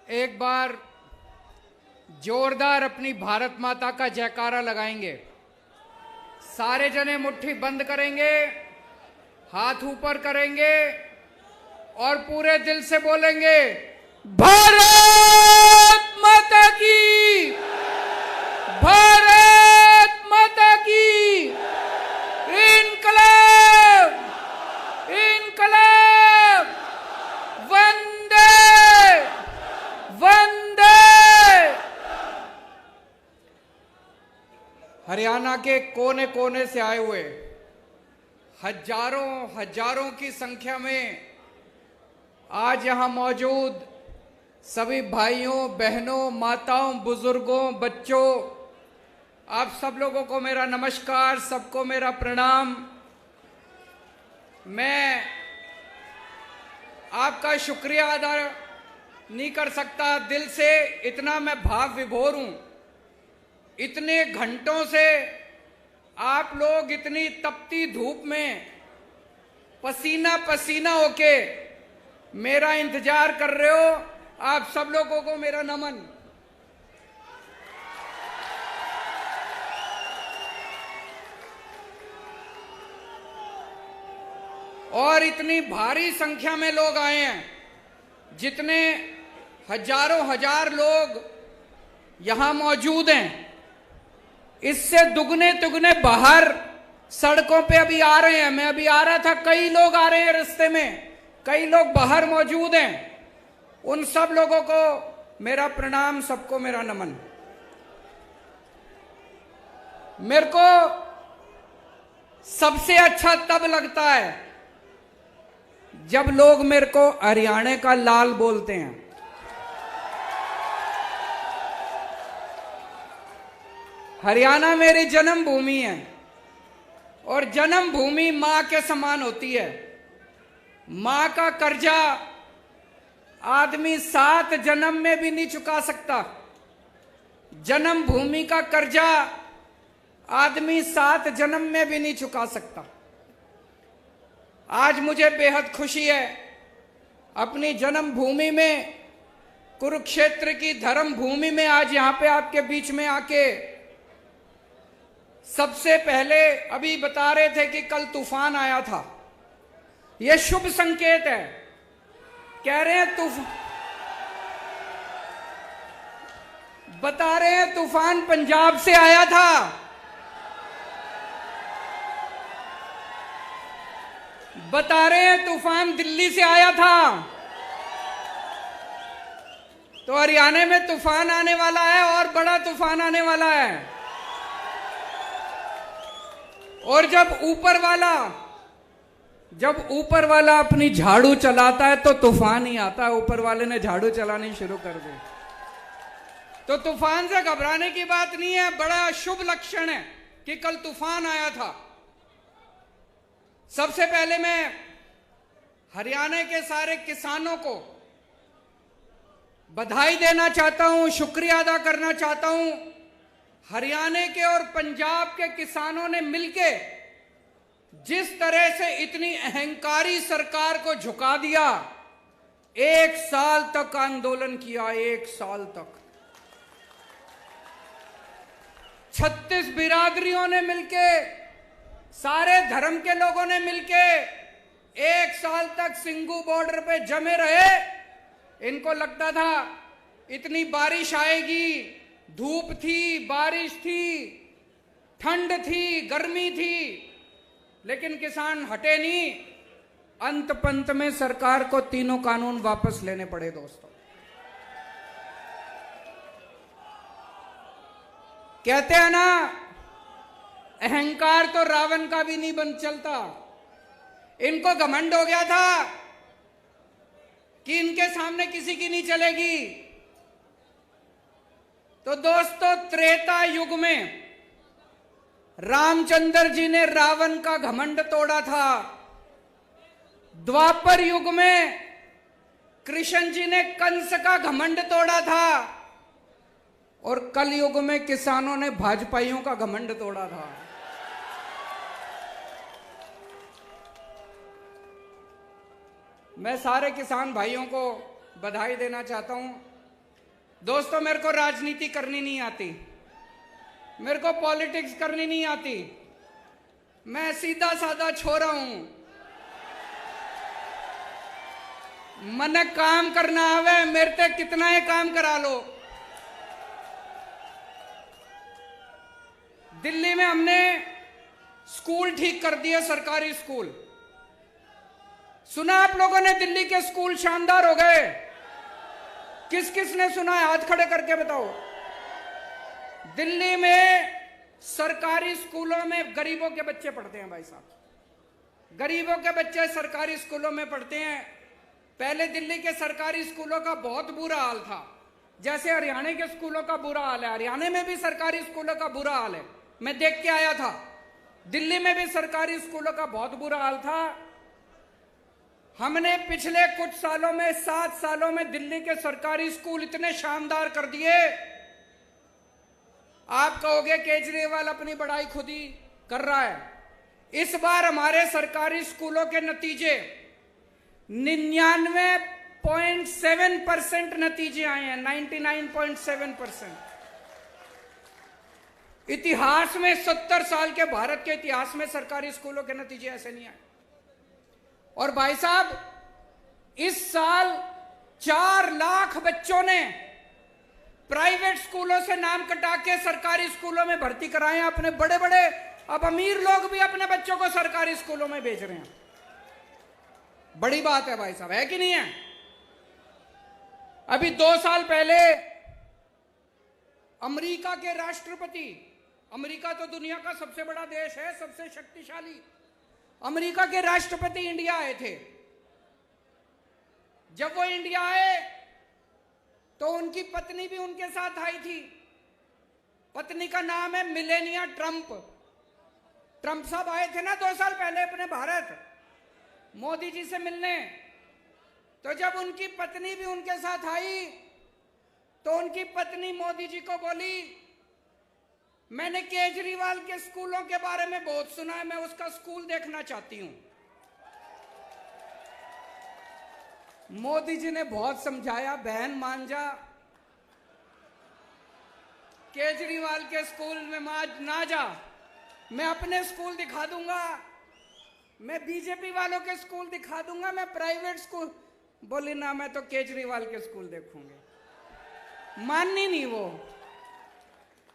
एक बार जोरदार अपनी भारत माता का जयकारा लगाएंगे। सारे जने मुट्ठी बंद करेंगे, हाथ ऊपर करेंगे और पूरे दिल से बोलेंगे, भारत माता की, भारत माता की, इनकलाब, इनकलाब, वंदे वंदे। हरियाणा के कोने कोने से आए हुए हजारों हजारों की संख्या में आज यहां मौजूद सभी भाइयों बहनों माताओं बुजुर्गों बच्चों, आप सब लोगों को मेरा नमस्कार, सबको मेरा प्रणाम। मैं आपका शुक्रिया अदा नहीं कर सकता दिल से, इतना मैं भाव विभोर हूं। इतने घंटों से आप लोग इतनी तपती धूप में पसीना पसीना होके मेरा इंतजार कर रहे हो। आप सब लोगों को मेरा नमन। और इतनी भारी संख्या में लोग आए हैं, जितने हजारों हजार लोग यहां मौजूद हैं, इससे दुगने तुगने बाहर सड़कों पे अभी आ रहे हैं। मैं अभी आ रहा था, कई लोग आ रहे हैं रास्ते में, कई लोग बाहर मौजूद हैं। उन सब लोगों को मेरा प्रणाम, सबको मेरा नमन। मेरे को सबसे अच्छा तब लगता है जब लोग मेरे को हरियाणा का लाल बोलते हैं। हरियाणा मेरी जन्मभूमि है और जन्मभूमि मां के समान होती है। मां का कर्जा आदमी 7 जन्म में भी नहीं चुका सकता। जन्मभूमि का कर्जा आदमी 7 जन्म में भी नहीं चुका सकता। आज मुझे बेहद खुशी है, अपनी जन्मभूमि में, कुरुक्षेत्र की धर्म भूमि में आज यहां पे आपके बीच में आके। सबसे पहले अभी बता रहे थे कि कल तूफान आया था, यह शुभ संकेत है। कह रहे हैं बता रहे हैं तूफान पंजाब से आया था, बता रहे हैं तूफान दिल्ली से आया था। तो हरियाणा में तूफान आने वाला है और बड़ा तूफान आने वाला है। और जब ऊपर वाला अपनी झाड़ू चलाता है तो तूफान ही आता है। ऊपर वाले ने झाड़ू चलानी शुरू कर दी तो तूफान से घबराने की बात नहीं है। बड़ा शुभ लक्षण है कि कल तूफान आया था। सबसे पहले मैं हरियाणा के सारे किसानों को बधाई देना चाहता हूं, शुक्रिया अदा करना चाहता हूं। हरियाणा के और पंजाब के किसानों ने मिलके जिस तरह से इतनी अहंकारी सरकार को झुका दिया, 1 साल तक आंदोलन किया, 1 साल तक 36 बिरादरियों ने मिलके, सारे धर्म के लोगों ने मिलके 1 साल तक सिंगू बॉर्डर पे जमे रहे। इनको लगता था इतनी बारिश आएगी, धूप थी, बारिश थी, ठंड थी, गर्मी थी, लेकिन किसान हटे नहीं। अंत पंत में सरकार को तीनों कानून वापस लेने पड़े। दोस्तों, कहते हैं ना, अहंकार तो रावण का भी नहीं बन चलता। इनको घमंड हो गया था कि इनके सामने किसी की नहीं चलेगी। तो दोस्तों, त्रेता युग में रामचंद्र जी ने रावण का घमंड तोड़ा था। द्वापर युग में कृष्ण जी ने कंस का घमंड तोड़ा था और कल युग में किसानों ने भाजपाइयों का घमंड तोड़ा था। मैं सारे किसान भाइयों को बधाई देना चाहता हूं। दोस्तों, मेरे को राजनीति करनी नहीं आती, मेरे को पॉलिटिक्स करनी नहीं आती। मैं सीधा साधा छोरा हूं। मन काम करना आवे, मेरे ते कितना ही काम करा लो। दिल्ली में हमने स्कूल ठीक कर दिए, सरकारी स्कूल। सुना आप लोगों ने दिल्ली के स्कूल शानदार हो गए? किस किस ने सुना है? हाथ खड़े करके बताओ। दिल्ली में सरकारी स्कूलों में गरीबों के बच्चे पढ़ते हैं भाई साहब। गरीबों के बच्चे सरकारी स्कूलों में पढ़ते हैं। पहले दिल्ली के सरकारी स्कूलों का बहुत बुरा हाल था, जैसे हरियाणा के स्कूलों का बुरा हाल है। हरियाणा में भी सरकारी स्कूलों का बुरा हाल है, मैं देख के आया था। दिल्ली में भी सरकारी स्कूलों का बहुत बुरा हाल था। हमने पिछले कुछ सालों में, 7 सालों में दिल्ली के सरकारी स्कूल इतने शानदार कर दिए। आप कहोगे केजरीवाल अपनी बड़ाई खुद ही कर रहा है। इस बार हमारे सरकारी स्कूलों के नतीजे 99.7% नतीजे आए हैं। 99.7%। इतिहास में 70 साल के भारत के इतिहास में सरकारी स्कूलों के नतीजे ऐसे नहीं आए। और भाई साहब, इस साल 4 लाख बच्चों ने प्राइवेट स्कूलों से नाम कटा के सरकारी स्कूलों में भर्ती कराए हैं। अपने बड़े बड़े, अब अमीर लोग भी अपने बच्चों को सरकारी स्कूलों में भेज रहे हैं। बड़ी बात है भाई साहब, है कि नहीं है? अभी 2 साल पहले अमेरिका के राष्ट्रपति, अमेरिका तो दुनिया का सबसे बड़ा देश है, सबसे शक्तिशाली, अमेरिका के राष्ट्रपति इंडिया आए थे। जब वो इंडिया आए तो उनकी पत्नी भी उनके साथ आई थी। पत्नी का नाम है मिलेनिया ट्रंप। ट्रंप साहब आए थे ना 2 साल पहले अपने भारत मोदी जी से मिलने। तो जब उनकी पत्नी भी उनके साथ आई तो उनकी पत्नी मोदी जी को बोली, मैंने केजरीवाल के स्कूलों के बारे में बहुत सुना है, मैं उसका स्कूल देखना चाहती हूं। मोदी जी ने बहुत समझाया, बहन मान जा, केजरीवाल के स्कूल में ना जा, मैं अपने स्कूल दिखा दूंगा, मैं बीजेपी वालों के स्कूल दिखा दूंगा, मैं प्राइवेट स्कूल। बोली ना, मैं तो केजरीवाल के स्कूल देखूंगी। माननी नहीं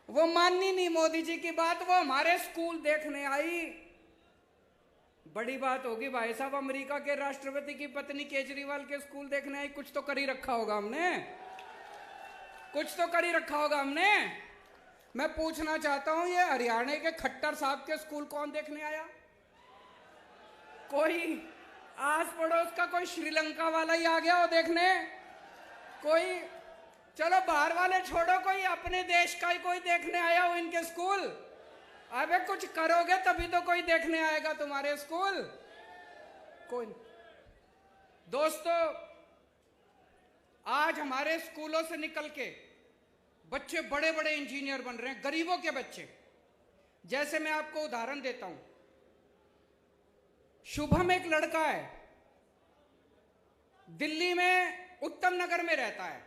वो माननी नहीं मोदी जी की बात। वो हमारे स्कूल देखने आई। बड़ी बात होगी भाई साहब, अमेरिका के राष्ट्रपति की पत्नी केजरीवाल के स्कूल देखने आई। कुछ तो कर ही रखा होगा हमने, कुछ तो कर ही रखा होगा हमने। मैं पूछना चाहता हूं, ये हरियाणा के खट्टर साहब के स्कूल कौन देखने आया? कोई आस पड़ोस का कोई श्रीलंका वाला ही आ गया हो देखने? कोई, चलो बाहर वाले छोड़ो, कोई अपने देश का ही कोई देखने आया हो इनके स्कूल? अबे कुछ करोगे तभी तो कोई देखने आएगा तुम्हारे स्कूल। कोई। दोस्तों, आज हमारे स्कूलों से निकल के बच्चे बड़े बड़े इंजीनियर बन रहे हैं, गरीबों के बच्चे। जैसे मैं आपको उदाहरण देता हूं, शुभम एक लड़का है, दिल्ली में उत्तम नगर में रहता है।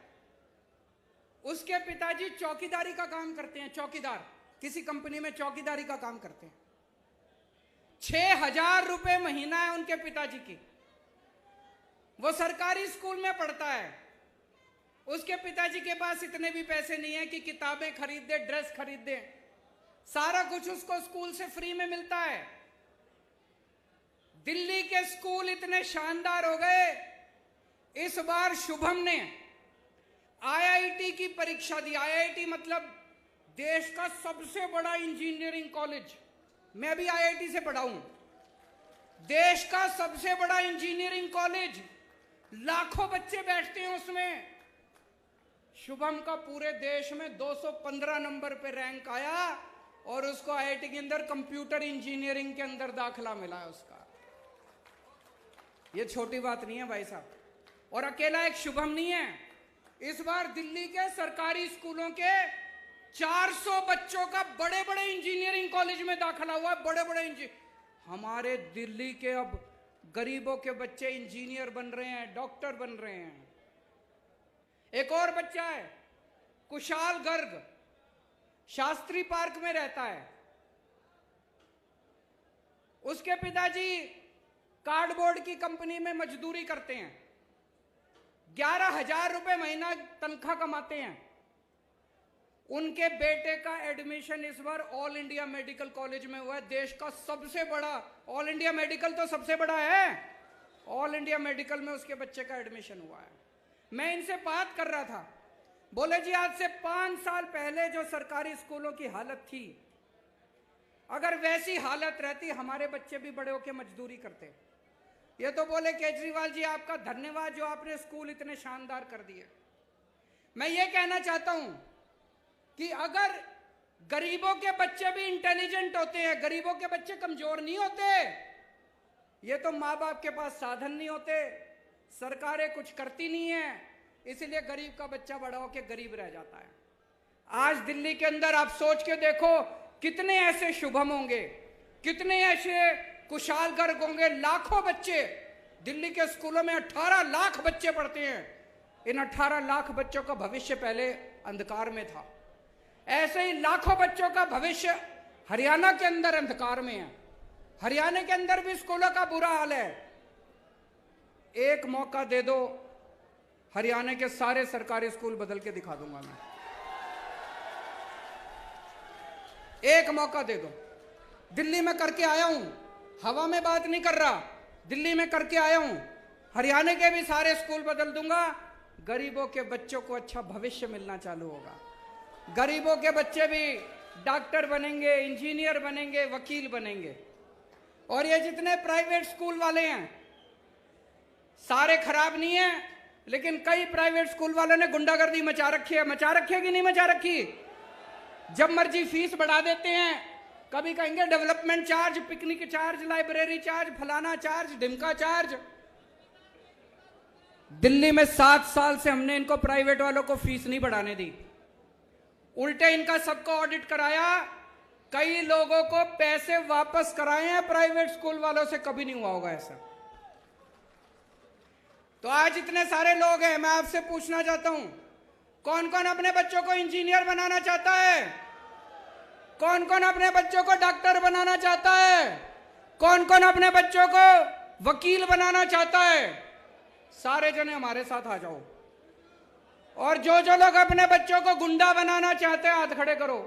उसके पिताजी चौकीदारी का काम करते हैं, चौकीदार, किसी कंपनी में चौकीदारी का काम करते हैं। 6,000 रुपए महीना है उनके पिताजी की। वो सरकारी स्कूल में पढ़ता है। उसके पिताजी के पास इतने भी पैसे नहीं है कि किताबें खरीद दे, ड्रेस खरीद दे। सारा कुछ उसको स्कूल से फ्री में मिलता है। दिल्ली के स्कूल इतने शानदार हो गए, इस बार शुभम ने आईआईटी की परीक्षा दी। आईआईटी मतलब देश का सबसे बड़ा इंजीनियरिंग कॉलेज। मैं भी आईआईटी से पढ़ा हूं। देश का सबसे बड़ा इंजीनियरिंग कॉलेज, लाखों बच्चे बैठते हैं उसमें। शुभम का पूरे देश में 215 नंबर पे रैंक आया और उसको आईआईटी के अंदर कंप्यूटर इंजीनियरिंग के अंदर दाखिला मिला है उसका। ये छोटी बात नहीं है भाई साहब। और अकेला एक शुभम नहीं है, इस बार दिल्ली के सरकारी स्कूलों के 400 बच्चों का बड़े बड़े इंजीनियरिंग कॉलेज में दाखिला हुआ है। बड़े बड़े हमारे दिल्ली के अब गरीबों के बच्चे इंजीनियर बन रहे हैं, डॉक्टर बन रहे हैं। एक और बच्चा है कुशाल गर्ग शास्त्री पार्क में रहता है। उसके पिताजी कार्डबोर्ड की कंपनी में मजदूरी करते हैं, 11,000 रुपए महीना तनख्वाह कमाते हैं। उनके बेटे का एडमिशन इस बार ऑल इंडिया मेडिकल कॉलेज में हुआ है, देश का सबसे बड़ा। ऑल इंडिया मेडिकल तो सबसे बड़ा है, ऑल इंडिया मेडिकल में उसके बच्चे का एडमिशन हुआ है। मैं इनसे बात कर रहा था, बोले जी आज से 5 साल पहले जो सरकारी स्कूलों की हालत थी, अगर वैसी हालत रहती हमारे बच्चे भी बड़े होकर मजदूरी करते। ये तो बोले केजरीवाल जी आपका धन्यवाद जो आपने स्कूल इतने शानदार कर दिए। मैं ये कहना चाहता हूं कि अगर गरीबों के बच्चे भी इंटेलिजेंट होते हैं, गरीबों के बच्चे कमजोर नहीं होते। ये तो माँ बाप के पास साधन नहीं होते, सरकारें कुछ करती नहीं है, इसलिए गरीब का बच्चा बड़ा होकर गरीब रह जाता है। आज दिल्ली के अंदर आप सोच के देखो कितने ऐसे शुभम होंगे, कितने ऐसे कुशाल गर्ग होंगे। लाखों बच्चे दिल्ली के स्कूलों में 18 लाख बच्चे पढ़ते हैं। इन 18 लाख बच्चों का भविष्य पहले अंधकार में था। ऐसे ही लाखों बच्चों का भविष्य हरियाणा के अंदर अंधकार में है। हरियाणा के अंदर भी स्कूलों का बुरा हाल है। एक मौका दे दो, हरियाणा के सारे सरकारी स्कूल बदल के दिखा दूंगा मैं। एक मौका दे दो। दिल्ली में करके आया हूं, हवा में बात नहीं कर रहा, दिल्ली में करके आया हूं। हरियाणा के भी सारे स्कूल बदल दूंगा, गरीबों के बच्चों को अच्छा भविष्य मिलना चालू होगा। गरीबों के बच्चे भी डॉक्टर बनेंगे, इंजीनियर बनेंगे, वकील बनेंगे। और ये जितने प्राइवेट स्कूल वाले हैं सारे खराब नहीं है, लेकिन कई प्राइवेट स्कूल वालों ने गुंडागर्दी मचा रखी है। मचा रखी है कि नहीं मचा रखी? जब मर्जी फीस बढ़ा देते हैं, कभी कहेंगे development charge, picnic charge, library charge, फलाना चार्ज, ढिमका चार्ज। दिल्ली में 7 साल से हमने इनको प्राइवेट वालों को फीस नहीं बढ़ाने दी, उल्टे इनका सबको ऑडिट कराया। कई लोगों को पैसे वापस कराए हैं प्राइवेट स्कूल वालों से, कभी नहीं हुआ होगा ऐसा। तो आज इतने सारे लोग हैं, मैं आपसे पूछना चाहता हूं, कौन कौन अपने बच्चों को इंजीनियर बनाना चाहता है? कौन कौन अपने बच्चों को डॉक्टर बनाना चाहता है? कौन कौन अपने बच्चों को वकील बनाना चाहता है? सारे जने हमारे साथ आ जाओ। और जो जो लोग अपने बच्चों को गुंडा बनाना चाहते हैं हाथ खड़े करो।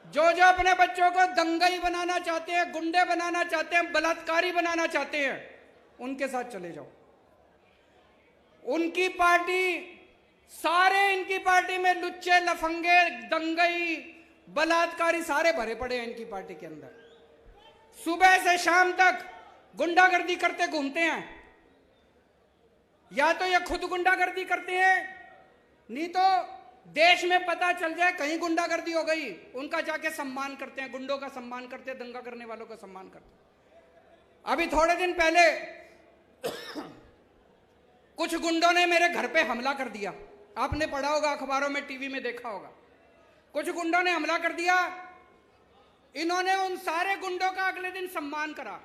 जो जो अपने बच्चों को दंगई बनाना चाहते हैं, गुंडे बनाना चाहते हैं, बलात्कारी बनाना चाहते हैं, उनके साथ चले जाओ। उनकी पार्टी, सारे इनकी पार्टी में लुच्चे, लफंगे, दंगई, बलात्कारी सारे भरे पड़े हैं इनकी पार्टी के अंदर। सुबह से शाम तक गुंडागर्दी करते घूमते हैं। या तो ये खुद गुंडागर्दी करते हैं, नहीं तो देश में पता चल जाए कहीं गुंडागर्दी हो गई, उनका जाके सम्मान करते हैं, गुंडों का सम्मान करते हैं, दंगा करने वालों का सम्मान करते हैं। अभी थोड़े दिन पहले कुछ गुंडों ने मेरे घर पे हमला कर दिया। आपने पढ़ा होगा, अखबारों में, टीवी में देखा होगा। कुछ गुंडों ने हमला कर दिया। इन्होंने उन सारे गुंडों का अगले दिन सम्मान करा।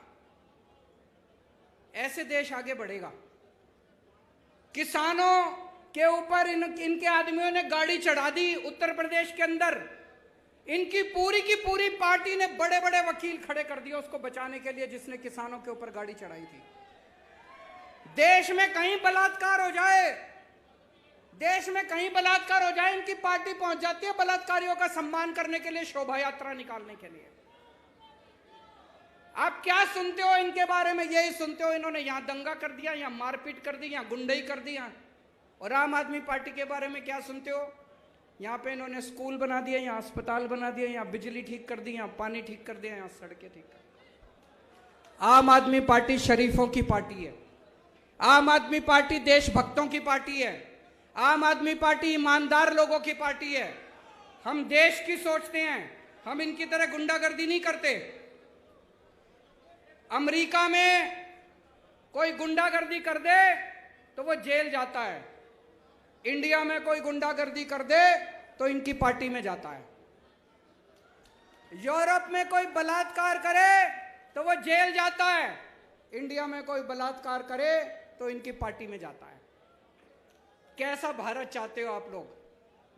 ऐसे देश आगे बढ़ेगा। किसानों के ऊपर इनके आदमियों ने गाड़ी चढ़ा दी उत्तर प्रदेश के अंदर। इनकी की पूरी पार्टी ने बड़े बड़े वकील खड़े कर दिए उसको बचाने के लिए, जिसने किसानों के ऊपर गाड़ी चढ़ाई थी। देश में कहीं बलात्कार हो जाए, देश में कहीं बलात्कार हो जाए, इनकी पार्टी पहुंच जाती है बलात्कारियों का सम्मान करने के लिए, शोभा यात्रा निकालने के लिए। आप क्या सुनते हो इनके बारे में? यही सुनते हो इन्होंने यहां दंगा कर दिया, यहां मारपीट कर दी, यहां गुंडई कर दिया। और आम आदमी पार्टी के बारे में क्या सुनते हो? यहां पे इन्होंने स्कूल बना दिया, यहां अस्पताल बना दिया, यहां बिजली ठीक कर दी, यहां पानी ठीक कर दिया, यहां सड़कें ठीक कर दी। आम आदमी पार्टी शरीफों की पार्टी है। आम आदमी पार्टी देशभक्तों की पार्टी है। आम आदमी पार्टी ईमानदार लोगों की पार्टी है। हम देश की सोचते हैं, हम इनकी तरह गुंडागर्दी नहीं करते। अमेरिका में कोई गुंडागर्दी कर दे तो वो जेल जाता है, इंडिया में कोई गुंडागर्दी कर दे तो इनकी पार्टी में जाता है। यूरोप में कोई बलात्कार करे तो वो जेल जाता है, इंडिया में कोई बलात्कार करे तो इनकी पार्टी में जाता है। कैसा भारत चाहते हो आप लोग?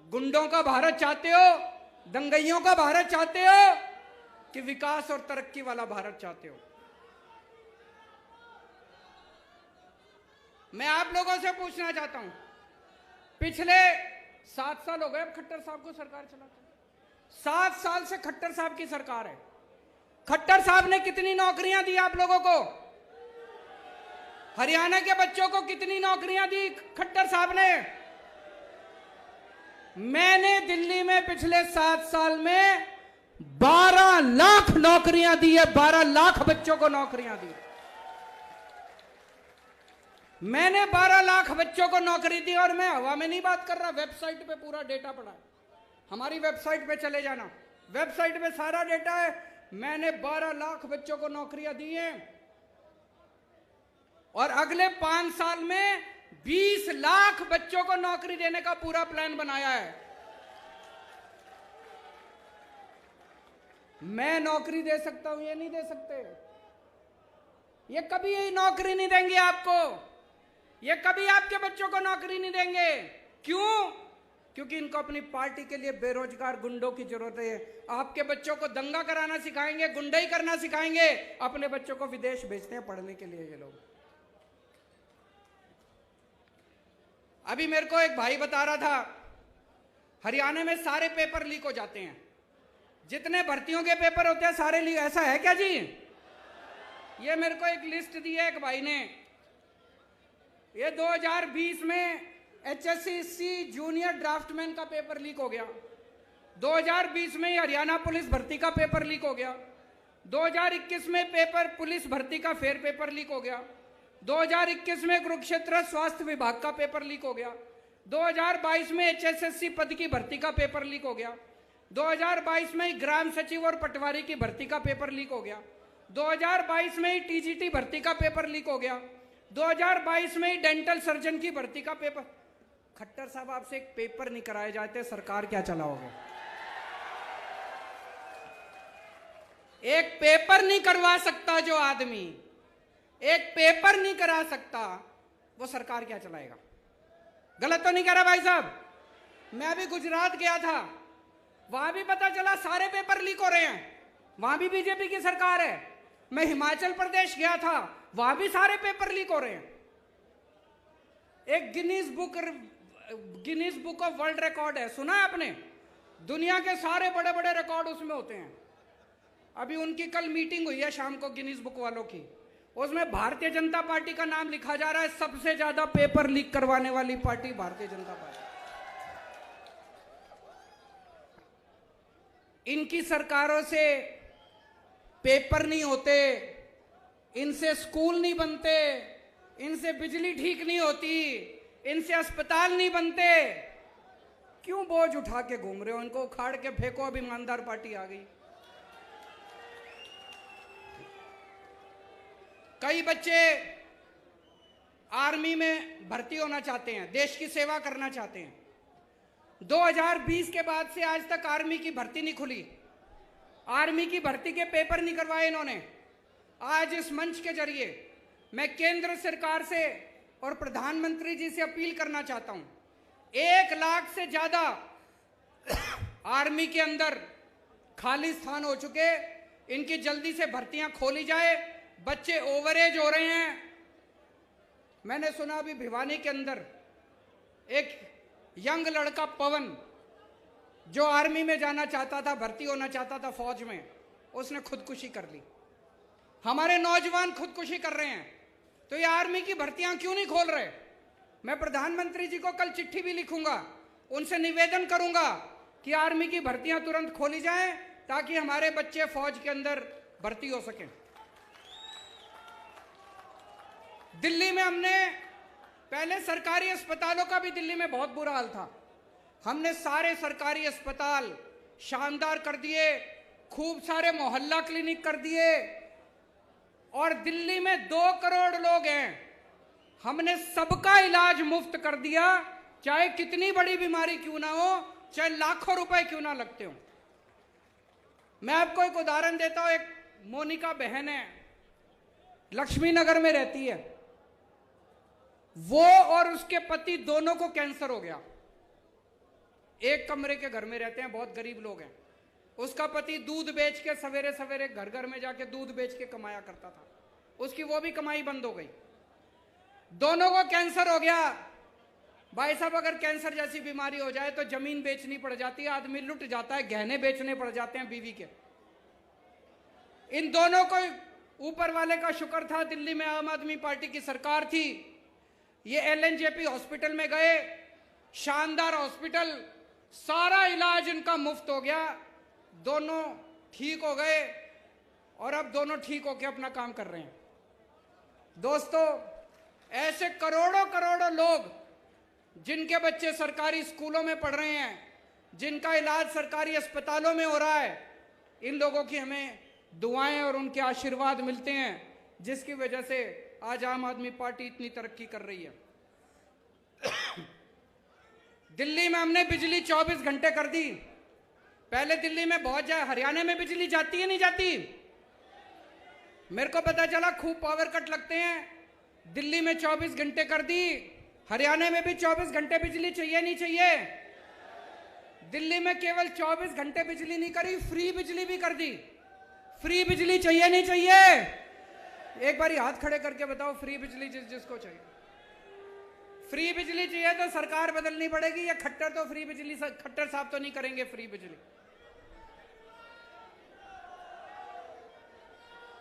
गुंडों का भारत चाहते हो, दंगइयों का भारत चाहते हो, कि विकास और तरक्की वाला भारत चाहते हो? मैं आप लोगों से पूछना चाहता हूं, पिछले 7 साल हो गए अब खट्टर साहब को सरकार चलाते, 7 साल से खट्टर साहब की सरकार है। खट्टर साहब ने कितनी नौकरियां दी आप लोगों को? हरियाणा के बच्चों को कितनी नौकरियां दी खट्टर साहब ने? मैंने दिल्ली में पिछले 7 साल में 12 लाख नौकरियां दी है, 12 लाख बच्चों को नौकरियां दी। मैंने 12 लाख बच्चों को नौकरी दी, और मैं हवा में नहीं बात कर रहा, वेबसाइट पे पूरा डेटा पड़ा है। हमारी वेबसाइट पे चले जाना, वेबसाइट पे सारा डेटा है। मैंने 12 लाख बच्चों को नौकरियां दी हैं, और अगले 5 साल में 20 लाख बच्चों को नौकरी देने का पूरा प्लान बनाया है। मैं नौकरी दे सकता हूं, ये नहीं दे सकते। ये कभी यही नौकरी नहीं देंगे आपको, ये कभी आपके बच्चों को नौकरी नहीं देंगे। क्यों? क्योंकि इनको अपनी पार्टी के लिए बेरोजगार गुंडों की जरूरत है। आपके बच्चों को दंगा कराना सिखाएंगे, गुंडाई करना सिखाएंगे, अपने बच्चों को विदेश भेजते हैं पढ़ने के लिए ये लोग। अभी मेरे को एक भाई बता रहा था, हरियाणा में सारे पेपर लीक हो जाते हैं, जितने भर्तियों के पेपर होते हैं सारे लीक। ऐसा है क्या जी? ये मेरे को एक लिस्ट दी है एक भाई ने। ये 2020 में HSC जूनियर ड्राफ्टमैन का पेपर लीक हो गया। 2020 में हरियाणा पुलिस भर्ती का पेपर लीक हो गया। 2021 में पेपर पुलिस भर्ती का फेयर पेपर लीक हो गया। 2021 में कुरुक्षेत्र स्वास्थ्य विभाग का पेपर लीक हो गया। 2022 में HSSC पद की भर्ती का पेपर लीक हो गया। 2022 में ग्राम सचिव और पटवारी की भर्ती का पेपर लीक हो गया। 2022 में TGT भर्ती का पेपर लीक हो गया। 2022 में डेंटल सर्जन की भर्ती का पेपर। खट्टर साहब, आपसे एक पेपर नहीं कराए जाते, सरकार क्या चलाओगे? एक पेपर नहीं करवा सकता जो आदमी, एक पेपर नहीं करा सकता, वो सरकार क्या चलाएगा? गलत तो नहीं कह रहा भाई साहब? मैं अभी गुजरात गया था, वहां भी पता चला सारे पेपर लीक हो रहे हैं, वहां भी बीजेपी की सरकार है। मैं हिमाचल प्रदेश गया था, वहां भी सारे पेपर लीक हो रहे हैं। एक Guinness book of world record है, सुना है आपने? दुनिया के सारे बड़े बड़े रिकॉर्ड उसमें होते हैं। अभी उनकी कल मीटिंग हुई है शाम को गिनीज बुक वालों की, उसमें भारतीय जनता पार्टी का नाम लिखा जा रहा है, सबसे ज्यादा पेपर लीक करवाने वाली पार्टी भारतीय जनता पार्टी। इनकी सरकारों से पेपर नहीं होते, इनसे स्कूल नहीं बनते, इनसे बिजली ठीक नहीं होती, इनसे अस्पताल नहीं बनते। क्यों बोझ उठा के घूम रहे हो? इनको उखाड़ के फेंको, अब ईमानदार पार्टी आ गई। कई बच्चे आर्मी में भर्ती होना चाहते हैं, देश की सेवा करना चाहते हैं। 2020 के बाद से आज तक आर्मी की भर्ती नहीं खुली, आर्मी की भर्ती के पेपर नहीं करवाए इन्होंने। आज इस मंच के जरिए मैं केंद्र सरकार से और प्रधानमंत्री जी से अपील करना चाहता हूं, 1 लाख से ज्यादा आर्मी के अंदर खाली स्थान हो चुके, इनकी जल्दी से भर्तियां खोली जाए। बच्चे ओवरेज हो रहे हैं। मैंने सुना अभी भिवानी के अंदर एक यंग लड़का पवन, जो आर्मी में जाना चाहता था, भर्ती होना चाहता था फौज में, उसने खुदकुशी कर ली। हमारे नौजवान खुदकुशी कर रहे हैं, तो ये आर्मी की भर्तियां क्यों नहीं खोल रहे? मैं प्रधानमंत्री जी को कल चिट्ठी भी लिखूंगा, उनसे निवेदन करूंगा कि आर्मी की भर्तियां तुरंत खोली जाएं, ताकि हमारे बच्चे फौज के अंदर भर्ती हो सकें। दिल्ली में हमने पहले सरकारी अस्पतालों का भी दिल्ली में बहुत बुरा हाल था, हमने सारे सरकारी अस्पताल शानदार कर दिए, खूब सारे मोहल्ला क्लिनिक कर दिए, और दिल्ली में 2 करोड़ लोग हैं, हमने सबका इलाज मुफ्त कर दिया, चाहे कितनी बड़ी बीमारी क्यों ना हो, चाहे लाखों रुपए क्यों ना लगते हो। मैं आपको एक उदाहरण देता हूं। एक मोनिका बहन है, लक्ष्मी नगर में रहती है, वो और उसके पति दोनों को कैंसर हो गया। एक कमरे के घर में रहते हैं, बहुत गरीब लोग हैं। उसका पति दूध बेच के सवेरे सवेरे घर घर में जाके दूध बेच के कमाया करता था, उसकी वो भी कमाई बंद हो गई। दोनों को कैंसर हो गया। भाई साहब, अगर कैंसर जैसी बीमारी हो जाए तो जमीन बेचनी पड़ जाती है, आदमी लुट जाता है, गहने बेचने पड़ जाते हैं बीवी के। इन दोनों को ऊपर वाले का शुक्र था, दिल्ली में आम आदमी पार्टी की सरकार थी। ये एलएनजेपी हॉस्पिटल में गए, शानदार हॉस्पिटल, सारा इलाज इनका मुफ्त हो गया, दोनों ठीक हो गए और अब दोनों ठीक होकर अपना काम कर रहे हैं। दोस्तों, ऐसे करोड़ों करोड़ों लोग जिनके बच्चे सरकारी स्कूलों में पढ़ रहे हैं, जिनका इलाज सरकारी अस्पतालों में हो रहा है, इन लोगों की हमें दुआएं और उनके आशीर्वाद मिलते हैं, जिसकी वजह से आज आम आदमी पार्टी इतनी तरक्की कर रही है। दिल्ली में हमने बिजली 24 घंटे कर दी। पहले दिल्ली में बहुत हरियाणा में बिजली जाती है नहीं जाती? मेरे को पता चला खूब पावर कट लगते हैं। दिल्ली में 24 घंटे कर दी, हरियाणा में भी 24 घंटे बिजली चाहिए नहीं चाहिए? दिल्ली में केवल 24 घंटे बिजली नहीं करी, फ्री बिजली भी कर दी। फ्री बिजली चाहिए नहीं चाहिए? एक बारी हाथ खड़े करके बताओ, फ्री बिजली जिसको चाहिए। फ्री बिजली चाहिए तो सरकार बदलनी पड़ेगी, या खट्टर तो फ्री बिजली, खट्टर साहब तो नहीं करेंगे फ्री बिजली।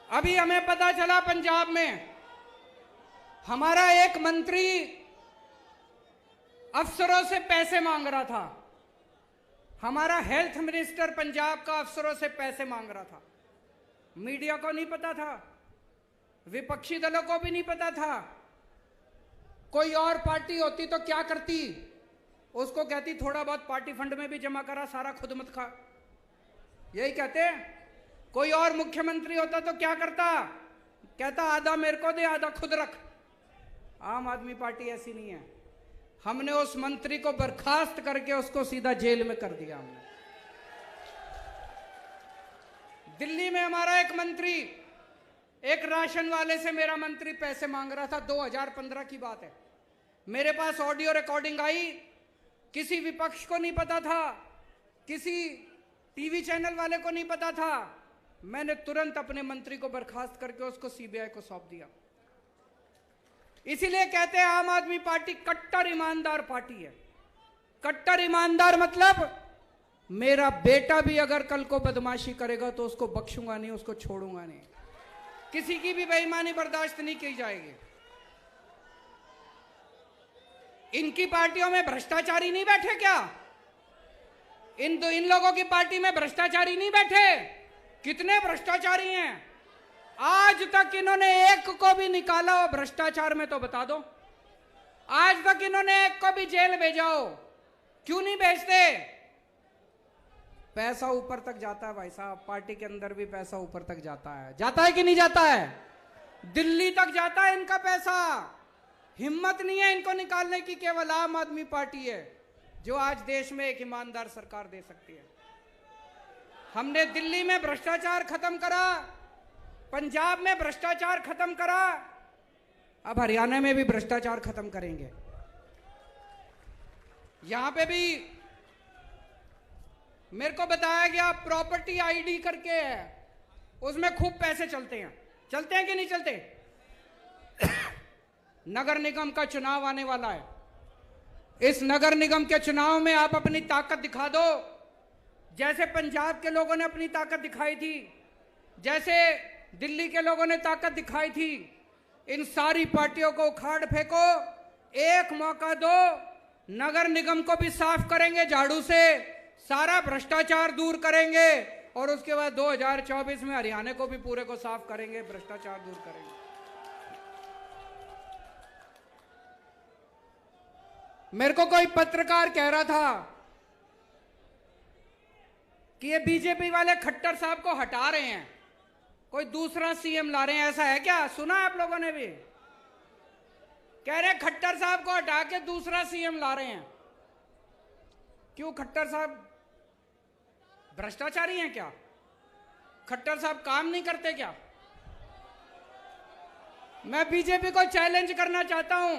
अभी हमें पता चला पंजाब में हमारा एक मंत्री अफसरों से पैसे मांग रहा था। हमारा हेल्थ मिनिस्टर पंजाब का अफसरों से पैसे मांग रहा था। मीडिया को नहीं पता था, विपक्षी दलों को भी नहीं पता था। कोई और पार्टी होती तो क्या करती? उसको कहती थोड़ा बहुत पार्टी फंड में भी जमा करा, सारा खुद मत खा, यही कहते। कोई और मुख्यमंत्री होता तो क्या करता? कहता आधा मेरे को दे, आधा खुद रख। आम आदमी पार्टी ऐसी नहीं है। हमने उस मंत्री को बर्खास्त करके उसको सीधा जेल में कर दिया हमने। दिल्ली में हमारा एक मंत्री, एक राशन वाले से मेरा मंत्री पैसे मांग रहा था, 2015 की बात है। मेरे पास ऑडियो रिकॉर्डिंग आई, किसी विपक्ष को नहीं पता था, किसी टीवी चैनल वाले को नहीं पता था। मैंने तुरंत अपने मंत्री को बर्खास्त करके उसको सीबीआई को सौंप दिया। इसीलिए कहते हैं आम आदमी पार्टी कट्टर ईमानदार पार्टी है। कट्टर ईमानदार मतलब मेरा बेटा भी अगर कल को बदमाशी करेगा तो उसको बख्शूंगा नहीं, उसको छोड़ूंगा नहीं। किसी की भी बेईमानी बर्दाश्त नहीं की जाएगी। इनकी पार्टियों में भ्रष्टाचारी नहीं बैठे क्या? इन लोगों की पार्टी में भ्रष्टाचारी नहीं बैठे? कितने भ्रष्टाचारी हैं? आज तक इन्होंने एक को भी निकाला हो भ्रष्टाचार में तो बता दो। आज तक इन्होंने एक को भी जेल भेजा हो? क्यों नहीं भेजते? पैसा ऊपर तक जाता है भाई साहब, पार्टी के अंदर भी पैसा ऊपर तक जाता है। जाता है कि नहीं जाता है? दिल्ली तक जाता है इनका पैसा। हिम्मत नहीं है इनको निकालने की। केवल आम आदमी पार्टी है जो आज देश में एक ईमानदार सरकार दे सकती है। हमने दिल्ली में भ्रष्टाचार खत्म करा, पंजाब में भ्रष्टाचार खत्म करा, अब हरियाणा में भी भ्रष्टाचार खत्म करेंगे। यहां पे भी मेरे को बताया गया प्रॉपर्टी आईडी करके है, उसमें खूब पैसे चलते हैं। चलते हैं कि नहीं चलते? नगर निगम का चुनाव आने वाला है। इस नगर निगम के चुनाव में आप अपनी ताकत दिखा दो, जैसे पंजाब के लोगों ने अपनी ताकत दिखाई थी, जैसे दिल्ली के लोगों ने ताकत दिखाई थी। इन सारी पार्टियों को उखाड़ फेंको, एक मौका दो, नगर निगम को भी साफ करेंगे झाड़ू से, सारा भ्रष्टाचार दूर करेंगे और उसके बाद 2024 में हरियाणा को भी पूरे को साफ करेंगे, भ्रष्टाचार दूर करेंगे। मेरे को कोई पत्रकार कह रहा था कि ये बीजेपी वाले खट्टर साहब को हटा रहे हैं, कोई दूसरा सीएम ला रहे हैं, ऐसा है क्या? सुना है आप लोगों ने भी? कह रहे खट्टर साहब को हटा के दूसरा सीएम ला रहे हैं। क्यों? खट्टर साहब भ्रष्टाचारी हैं क्या? खट्टर साहब काम नहीं करते क्या? मैं बीजेपी को चैलेंज करना चाहता हूं,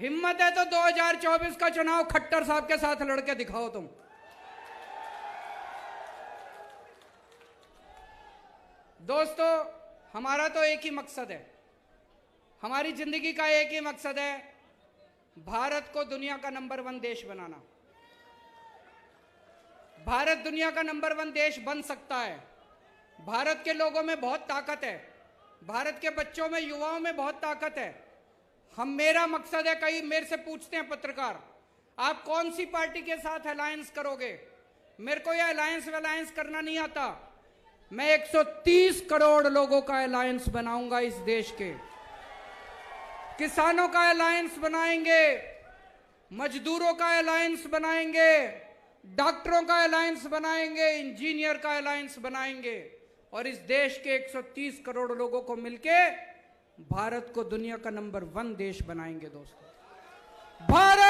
हिम्मत है तो 2024 का चुनाव खट्टर साहब के साथ लड़के दिखाओ तुम। दोस्तों, हमारा तो एक ही मकसद है, हमारी जिंदगी का एक ही मकसद है, भारत को दुनिया का नंबर 1 देश बनाना। भारत दुनिया का नंबर 1 देश बन सकता है। भारत के लोगों में बहुत ताकत है, भारत के बच्चों में, युवाओं में बहुत ताकत है। मेरा मकसद है, कई मेरे से पूछते हैं पत्रकार, आप कौन सी पार्टी के साथ अलायंस करोगे? मेरे को यह अलायंस करना नहीं आता। मैं 130 करोड़ लोगों का अलायंस बनाऊंगा इस देश के। किसानों का अलायंस बनाएंगे, मजदूरों का अलायंस बनाएंगे, डॉक्टरों का अलायंस बनाएंगे, इंजीनियर का अलायंस बनाएंगे और इस देश के 130 करोड़ लोगों को मिलके भारत को दुनिया का नंबर 1 देश बनाएंगे। दोस्तों, भारत